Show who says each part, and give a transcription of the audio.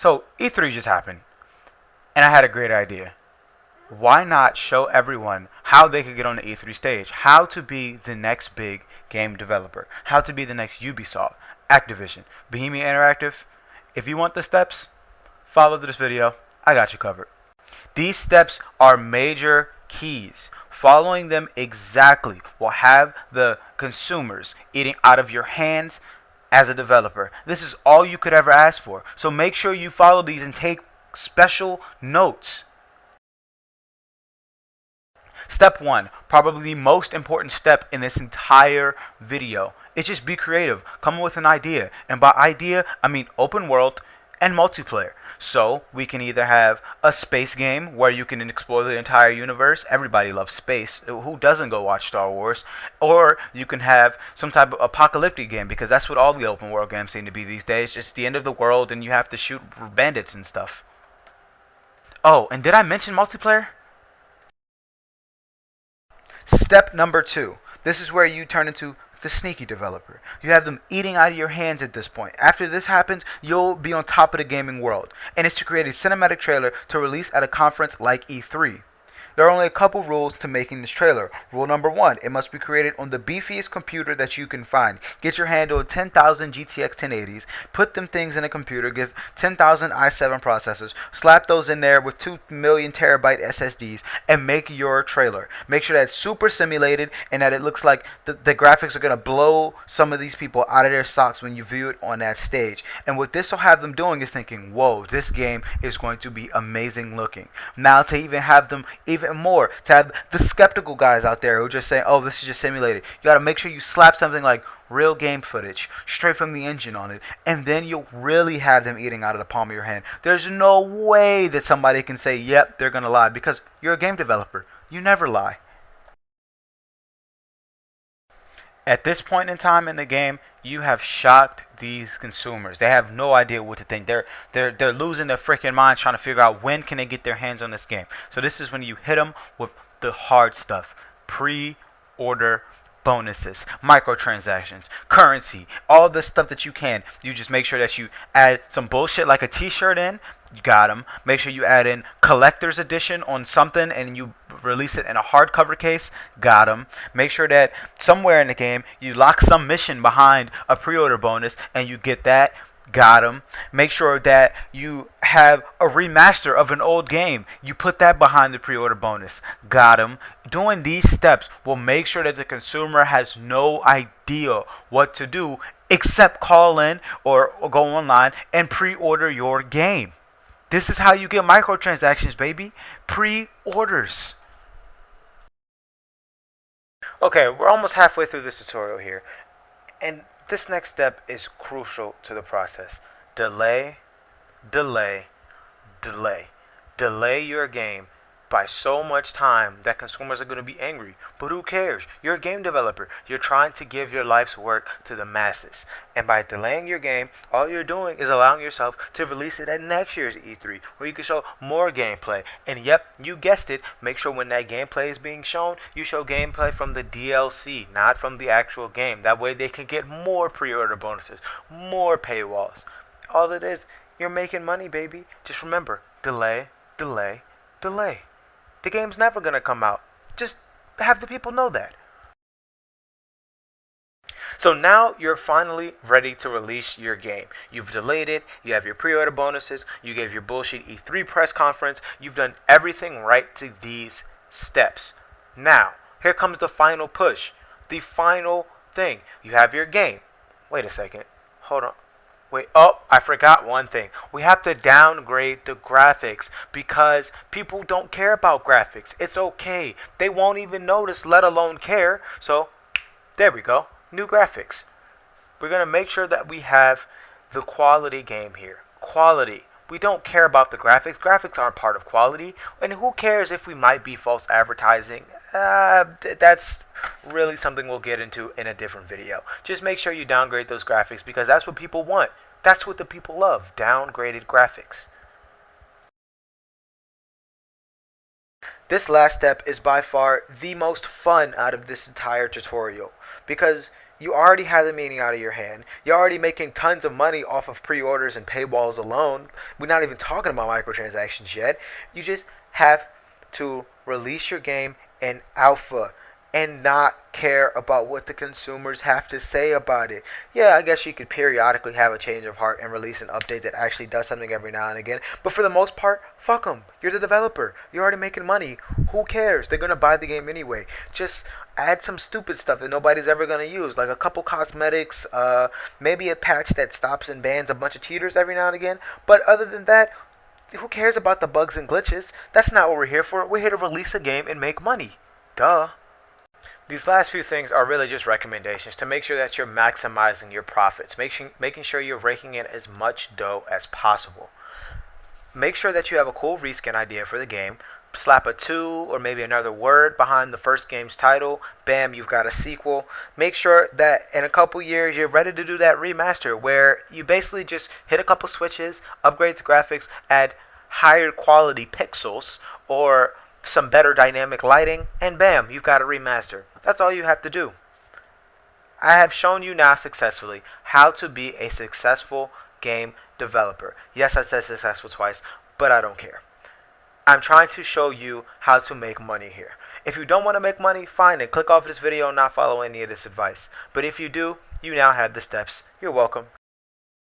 Speaker 1: So E3 just happened, and I had a great idea. Why not show everyone how they could get on the E3 stage, how to be the next big game developer, how to be the next Ubisoft, Activision, Bohemia Interactive? If you want the steps, follow this video. I got you covered. These steps are major keys. Following them exactly will have the consumers eating out of your hands as a developer. This is all you could ever ask for. So make sure you follow these and take special notes. Step 1, probably the most important step in this entire video, is just be creative. Come up with an idea. And by idea, I mean open world and multiplayer. So we can either have a space game where you can explore the entire universe. Everybody loves space. Who doesn't go watch Star Wars? Or you can have some type of apocalyptic game, because that's what all the open world games seem to be these days. It's the end of the world and you have to shoot bandits and stuff. Oh, and did I mention multiplayer? Step number 2. This is where you turn into the sneaky developer. You have them eating out of your hands at this point. After this happens, you'll be on top of the gaming world. And it's to create a cinematic trailer to release at a conference like E3. There are only a couple rules to making this trailer. Rule number 1, it must be created on the beefiest computer that you can find. Get your hand on 10,000 GTX 1080s, put them things in a computer, get 10,000 i7 processors, slap those in there with 2 million terabyte SSDs, and make your trailer. Make sure that it's super simulated and that it looks like the graphics are going to blow some of these people out of their socks when you view it on that stage. And what this will have them doing is thinking, whoa, this game is going to be amazing looking. Now to even have them even more, to have the skeptical guys out there who just say, oh, this is just simulated, you got to make sure you slap something like real game footage straight from the engine on it, and then you'll really have them eating out of the palm of your hand. There's no way that somebody can say, yep, they're gonna lie, because you're a game developer. You never lie. At this point in time in the game, you have shocked these consumers. They have no idea what to think. They're losing their freaking mind trying to figure out when can they get their hands on this game. So this is when you hit them with the hard stuff. Pre-order bonuses, microtransactions, currency, all the stuff that you can. You just make sure that you add some bullshit like a t-shirt in. You got them. Make sure you add in collector's edition on something and you release it in a hardcover case. Got them. Make sure that somewhere in the game you lock some mission behind a pre-order bonus and you get that. Got them. Make sure that you have a remaster of an old game. You put that behind the pre-order bonus. Got them. Doing these steps will make sure that the consumer has no idea what to do except call in or go online and pre-order your game. This is how you get microtransactions, baby. Pre-orders. Okay, we're almost halfway through this tutorial here. And this next step is crucial to the process. Delay, delay, delay. Delay your game by so much time that consumers are going to be angry. But who cares? You're a game developer. You're trying to give your life's work to the masses. And by delaying your game, all you're doing is allowing yourself to release it at next year's E3, where you can show more gameplay. And yep, you guessed it, make sure when that gameplay is being shown, you show gameplay from the DLC, not from the actual game. That way they can get more pre-order bonuses, more paywalls. All it is, you're making money, baby. Just remember, delay, delay, delay. The game's never going to come out. Just have the people know that. So now you're finally ready to release your game. You've delayed it, you have your pre-order bonuses, you gave your bullshit E3 press conference, you've done everything right to these steps. Now, here comes the final push. The final thing. You have your game. Wait a second. Hold on. Wait, oh, I forgot one thing. We have to downgrade the graphics because people don't care about graphics. It's okay. They won't even notice, let alone care. So, there we go. New graphics. We're going to make sure that we have the quality game here. Quality. We don't care about the graphics. Graphics aren't part of quality. And who cares if we might be false advertising? That's really something we'll get into in a different video. Just make sure you downgrade those graphics because that's what people want. That's what the people love. Downgraded graphics. This last step is by far the most fun out of this entire tutorial because You already have the meaning out of your hand. You're already making tons of money off of pre-orders and paywalls alone. We're not even talking about microtransactions yet. You just have to release your game in alpha and not care about what the consumers have to say about it. Yeah, I guess you could periodically have a change of heart and release an update that actually does something every now and again. But for the most part, fuck them. You're the developer. You're already making money. Who cares? They're going to buy the game anyway. Just add some stupid stuff that nobody's ever going to use, like a couple cosmetics, maybe a patch that stops and bans a bunch of cheaters every now and again. But other than that, who cares about the bugs and glitches? That's not what we're here for. We're here to release a game and make money. Duh. These last few things are really just recommendations to make sure that you're maximizing your profits, making sure you're raking in as much dough as possible. Make sure that you have a cool reskin idea for the game. Slap a 2 or maybe another word behind the first game's title. Bam, you've got a sequel. Make sure that in a couple years you're ready to do that remaster where you basically just hit a couple switches, upgrade the graphics, add higher quality pixels or some better dynamic lighting, and bam, you've got a remaster. That's all you have to do. I have shown you now successfully how to be a successful game developer. Yes, I said successful twice, but I don't care. I'm trying to show you how to make money here. If you don't want to make money, fine, and click off this video and not follow any of this advice. But if you do, you now have the steps. You're welcome.